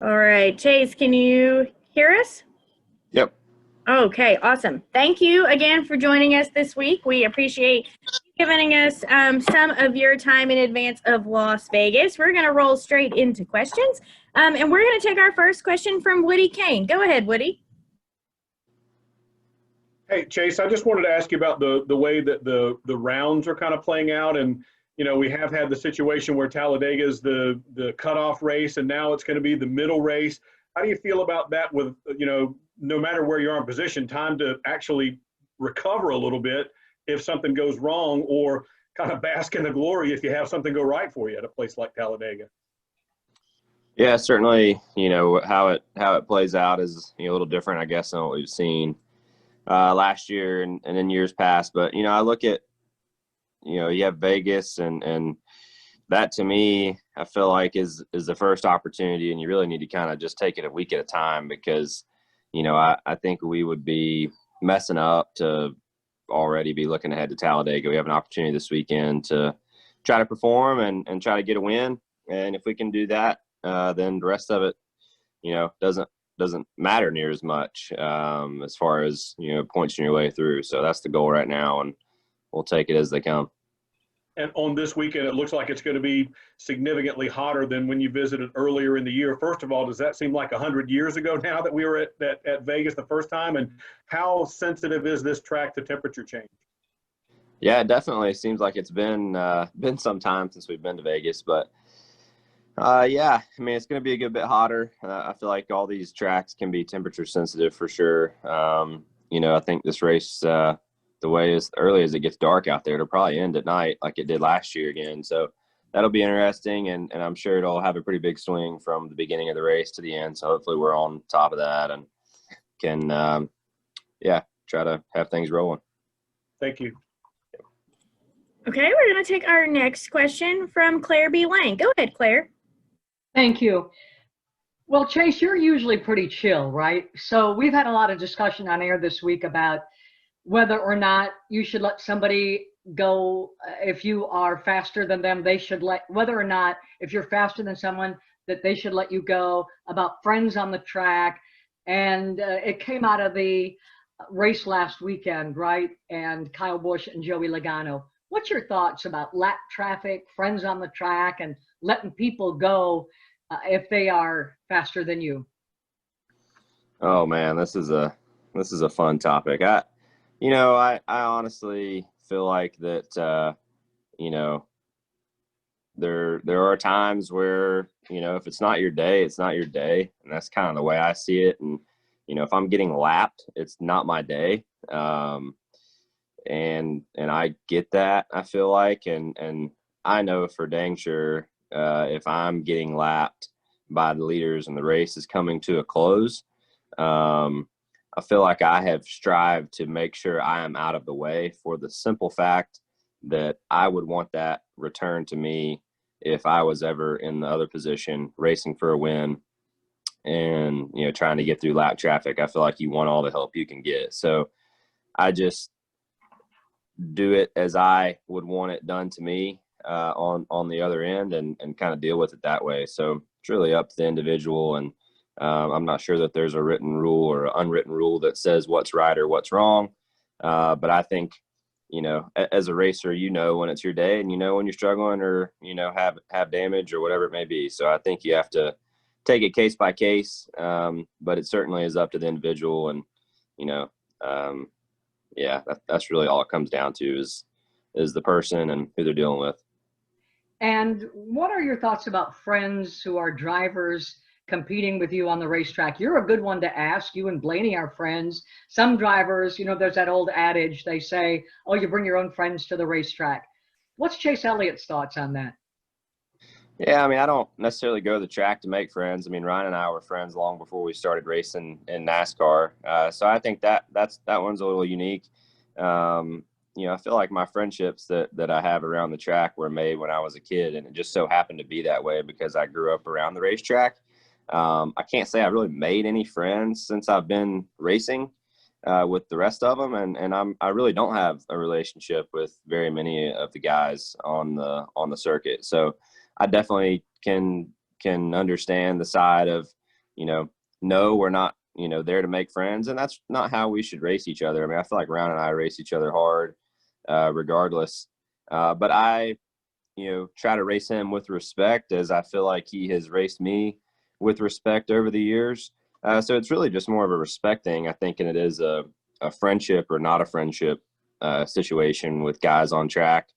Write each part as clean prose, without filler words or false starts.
All right, Chase, can you hear us? Yep. Okay, awesome. Thank you again for joining us this week. We appreciate you giving us some of your time in advance of Las Vegas. We're going to roll straight into questions, and we're going to take our first question from Woody Kane. Go ahead, Woody. Hey, Chase, I just wanted to ask you about the way that the rounds are kind of playing out. And, we have had the situation where Talladega is the cutoff race, and now it's going to be the middle race. How do you feel about that with, no matter where you are in position, time to actually recover a little bit if something goes wrong, or kind of bask in the glory if you have something go right for you at a place like Talladega? Yeah, certainly, how it plays out is a little different, I guess, than what we've seen last year and in years past. But, I look at, you have Vegas and that to me, I feel like is the first opportunity, and you really need to kind of just take it a week at a time because, I think we would be messing up to already be looking ahead to Talladega. We have an opportunity this weekend to try to perform and try to get a win. And if we can do that, then the rest of it, doesn't matter near as much as far as points your way through. So that's the goal right now, and we'll take it as they come. And on this weekend, it looks like it's going to be significantly hotter than when you visited earlier in the year. First of all, does that seem like 100 years ago now that we were at Vegas the first time? And how sensitive is this track to temperature change? Yeah, it definitely seems like it's been some time since we've been to Vegas, but yeah, I mean, it's going to be a good bit hotter. I feel like all these tracks can be temperature sensitive for sure. I think this race, the way as early as it gets dark out there, it'll probably end at night like it did last year again. So that'll be interesting, and I'm sure it'll have a pretty big swing from the beginning of the race to the end. So hopefully we're on top of that and can, yeah, try to have things rolling. Thank you. Okay, we're going to take our next question from Claire B. Lang. Go ahead, Claire. Thank you. Well, Chase, you're usually pretty chill, right? So we've had a lot of discussion on air this week about whether or not you should let somebody go if you are faster than them. They should whether or not if you're faster than someone that they should let you go, about friends on the track. And it came out of the race last weekend, right? And Kyle Busch and Joey Logano. What's your thoughts about lap traffic, friends on the track, and letting people go if they are faster than you? Oh man, this is a fun topic. I honestly feel like that there are times where if it's not your day, it's not your day, and that's kind of the way I see it. And if I'm getting lapped, it's not my day. And I get that, I feel like, and I know for dang sure if I'm getting lapped by the leaders and the race is coming to a close, I feel like I have strived to make sure I am out of the way for the simple fact that I would want that returned to me if I was ever in the other position racing for a win and, trying to get through lap traffic. I feel like you want all the help you can get. So I just do it as I would want it done to me on the other end and kind of deal with it that way. So it's really up to the individual, and I'm not sure that there's a written rule or an unwritten rule that says what's right or what's wrong. But I think, as a racer, when it's your day and when you're struggling or, have damage or whatever it may be. So I think you have to take it case by case. But it certainly is up to the individual, and, yeah, that's really all it comes down to is the person and who they're dealing with. And what are your thoughts about friends who are drivers competing with you on the racetrack? You're a good one to ask. You and Blaney are friends. Some drivers, there's that old adage, they say, oh, you bring your own friends to the racetrack. What's Chase Elliott's thoughts on that? Yeah, I mean, I don't necessarily go to the track to make friends. I mean, Ryan and I were friends long before we started racing in NASCAR. So I think that one's a little unique. I feel like my friendships that I have around the track were made when I was a kid, and it just so happened to be that way because I grew up around the racetrack. I can't say I've really made any friends since I've been racing with the rest of them, and I really don't have a relationship with very many of the guys on the circuit. So I definitely can understand the side of no, we're not, there to make friends. And that's not how we should race each other. I mean, I feel like Ryan and I race each other hard, regardless. But I, try to race him with respect, as I feel like he has raced me with respect over the years. So it's really just more of a respect thing, I think, and it is a friendship or not a friendship situation with guys on track.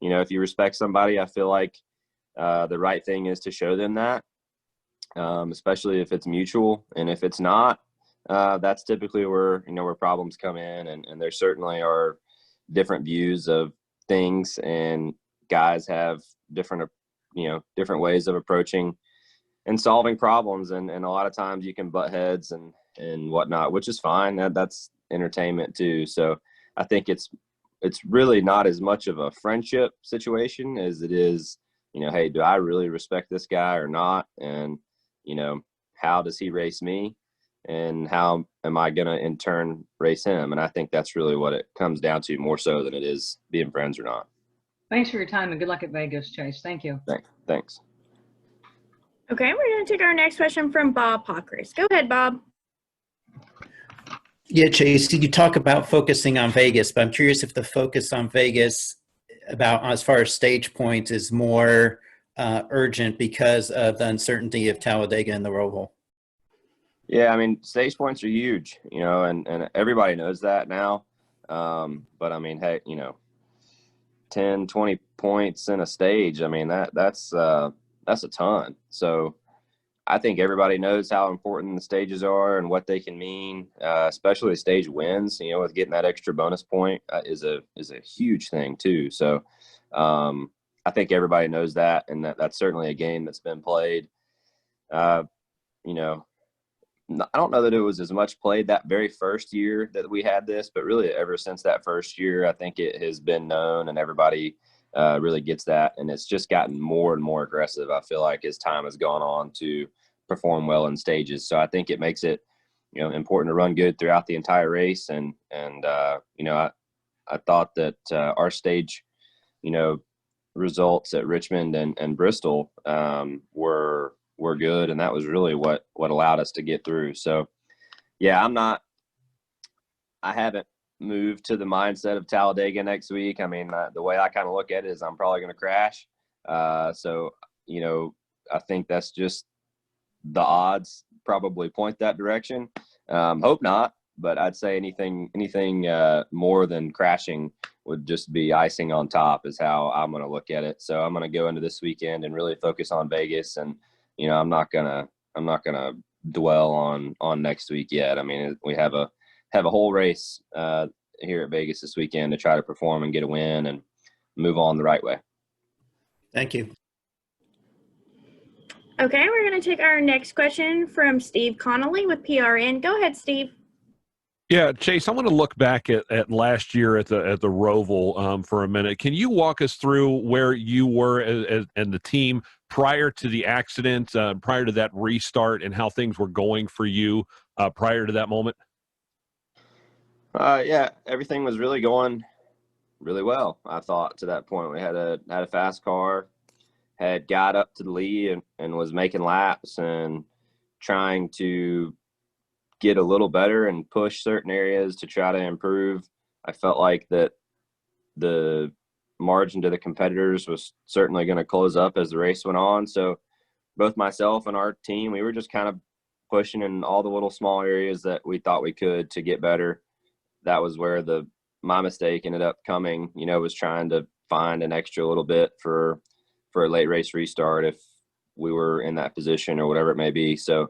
If you respect somebody, I feel like the right thing is to show them that, especially if it's mutual. And if it's not, that's typically where problems come in. And there certainly are different views of things, and guys have different ways of approaching and solving problems. And a lot of times you can butt heads and whatnot, which is fine. That's entertainment too. So I think it's really not as much of a friendship situation as it is, hey, do I really respect this guy or not? And, how does he race me? And how am I going to in turn race him? And I think that's really what it comes down to, more so than it is being friends or not. Thanks for your time and good luck at Vegas, Chase. Thank you. Thanks. Okay, we're going to take our next question from Bob Pockris. Go ahead, Bob. Yeah, Chase, you talk about focusing on Vegas, but I'm curious if the focus on Vegas about as far as stage points is more urgent because of the uncertainty of Talladega and the Roval. Yeah, I mean, stage points are huge, and everybody knows that now. But I mean, hey, 10, 20 points in a stage, I mean, that's a ton. So I think everybody knows how important the stages are and what they can mean, especially stage wins, with getting that extra bonus point is a huge thing too. So I think everybody knows that, and that's certainly a game that's been played. I don't know that it was as much played that very first year that we had this, but really ever since that first year, I think it has been known, and everybody really gets that. And it's just gotten more and more aggressive, I feel like, as time has gone on to perform well in stages. So I think it makes it, important to run good throughout the entire race. And I thought that our stage, results at Richmond and Bristol were good, and that was really what allowed us to get through. So yeah, I haven't moved to the mindset of Talladega next week. I mean, the way I kind of look at it is I'm probably going to crash. So I think that's just the odds probably point that direction. Hope not, but I'd say anything more than crashing would just be icing on top, is how I'm going to look at it. So I'm going to go into this weekend and really focus on Vegas, and I'm not gonna dwell on next week yet. I mean, we have a whole race here at Vegas this weekend to try to perform and get a win and move on the right way. Thank you. Okay, we're going to take our next question from Steve Connolly with PRN. Go ahead, Steve. Yeah, Chase, I want to look back at last year at the Roval for a minute. Can you walk us through where you were and the team prior to the accident, prior to that restart, and how things were going for you prior to that moment? Yeah, everything was really going really well, I thought, to that point. We had a fast car, had got up to the lead and was making laps and trying to get a little better and push certain areas to try to improve. I felt like that the margin to the competitors was certainly going to close up as the race went on. So both myself and our team, we were just kind of pushing in all the little small areas that we thought we could to get better. That was where my mistake ended up coming, was trying to find an extra little bit for a late race restart if we were in that position or whatever it may be. So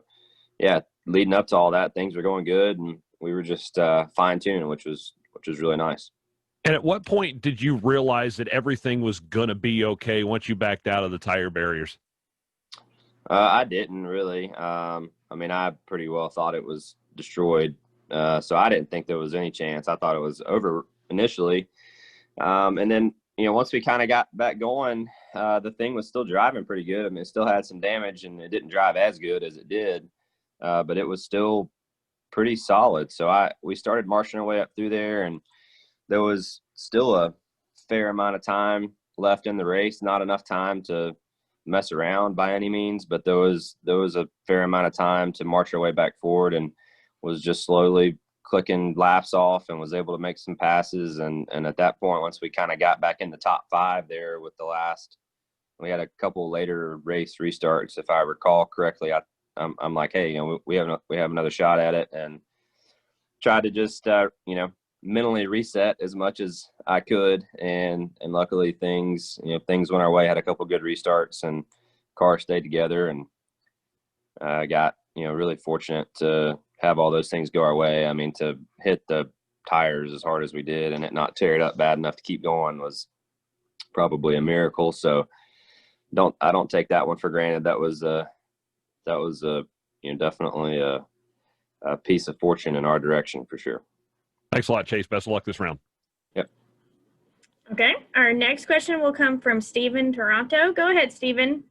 yeah, leading up to all that, things were going good, and we were just fine-tuning, which was really nice. And at what point did you realize that everything was going to be okay once you backed out of the tire barriers? I didn't really. I mean, I pretty well thought it was destroyed, so I didn't think there was any chance. I thought it was over initially. And then, once we kind of got back going, the thing was still driving pretty good. I mean, it still had some damage, and it didn't drive as good as it did. But it was still pretty solid. So we started marching our way up through there, and there was still a fair amount of time left in the race, not enough time to, mess around by any means, but there was a fair amount of time to march our way back forward, and was just slowly clicking laps off and was able to make some passes. And at that point, once we kind of got back in the top 5 there with the last, we had a couple later race restarts, if I recall correctly. I'm like, hey, you know, we have another shot at it, and tried to just you know, mentally reset as much as I could, and luckily things went our way. Had a couple good restarts, and car stayed together, and got, you know, really fortunate to have all those things go our way. I mean, to hit the tires as hard as we did and it not tear it up bad enough to keep going was probably a miracle. So I don't take that one for granted. That was you know, definitely a piece of fortune in our direction for sure. Thanks a lot, Chase. Best of luck this round. Yep. Okay. Our next question will come from Stephen Toronto. Go ahead, Stephen.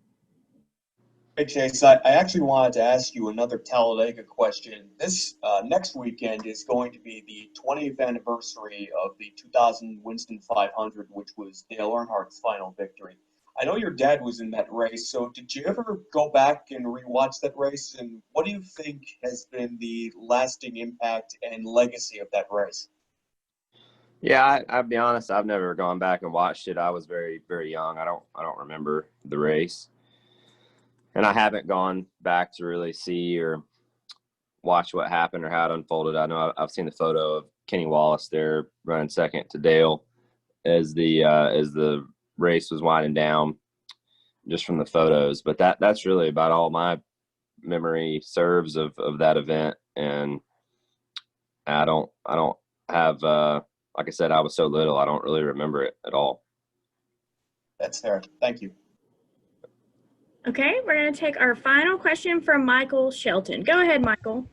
Hey, Chase, I actually wanted to ask you another Talladega question. This next weekend is going to be the 20th anniversary of the 2000 Winston 500, which was Dale Earnhardt's final victory. I know your dad was in that race, so did you ever go back and rewatch that race? And what do you think has been the lasting impact and legacy of that race? Yeah, I'll be honest, I've never gone back and watched it. I was very, very young. I don't remember the race. And I haven't gone back to really see or watch what happened or how it unfolded. I know I've seen the photo of Kenny Wallace there running second to Dale as the race was winding down, just from the photos. But that's really about all my memory serves of that event. And I don't have like I said, I was so little, I don't really remember it at all. That's fair. Thank you. Okay, we're going to take our final question from Michael Shelton. Go ahead, Michael.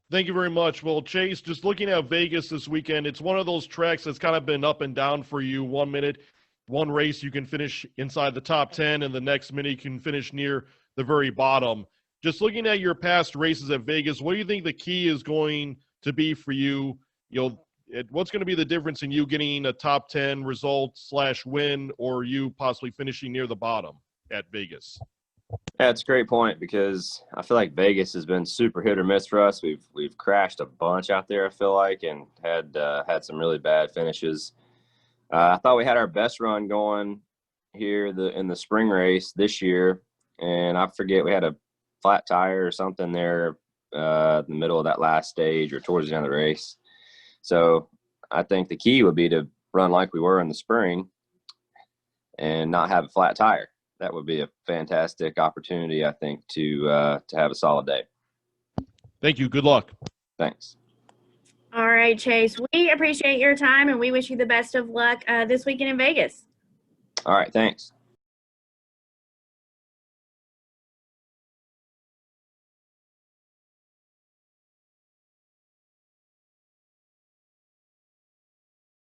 Thank you very much. Well, Chase, just looking at Vegas this weekend, it's one of those tracks that's kind of been up and down for you. 1 minute, one race, you can finish inside the top 10, and the next minute you can finish near the very bottom. Just looking at your past races at Vegas, what do you think the key is going to be for you? What's going to be the difference in you getting a top 10 result / win, or you possibly finishing near the bottom at Vegas? Yeah, it's a great point, because I feel like Vegas has been super hit or miss for us. We've crashed a bunch out there, I feel like, and had some really bad finishes. I thought we had our best run going here in the spring race this year, and I forget, we had a flat tire or something there in the middle of that last stage or towards the end of the race. So I think the key would be to run like we were in the spring and not have a flat tire. That would be a fantastic opportunity, I think, to have a solid day. Thank you. Good luck. Thanks. All right, Chase, we appreciate your time, and we wish you the best of luck this weekend in Vegas. All right, thanks.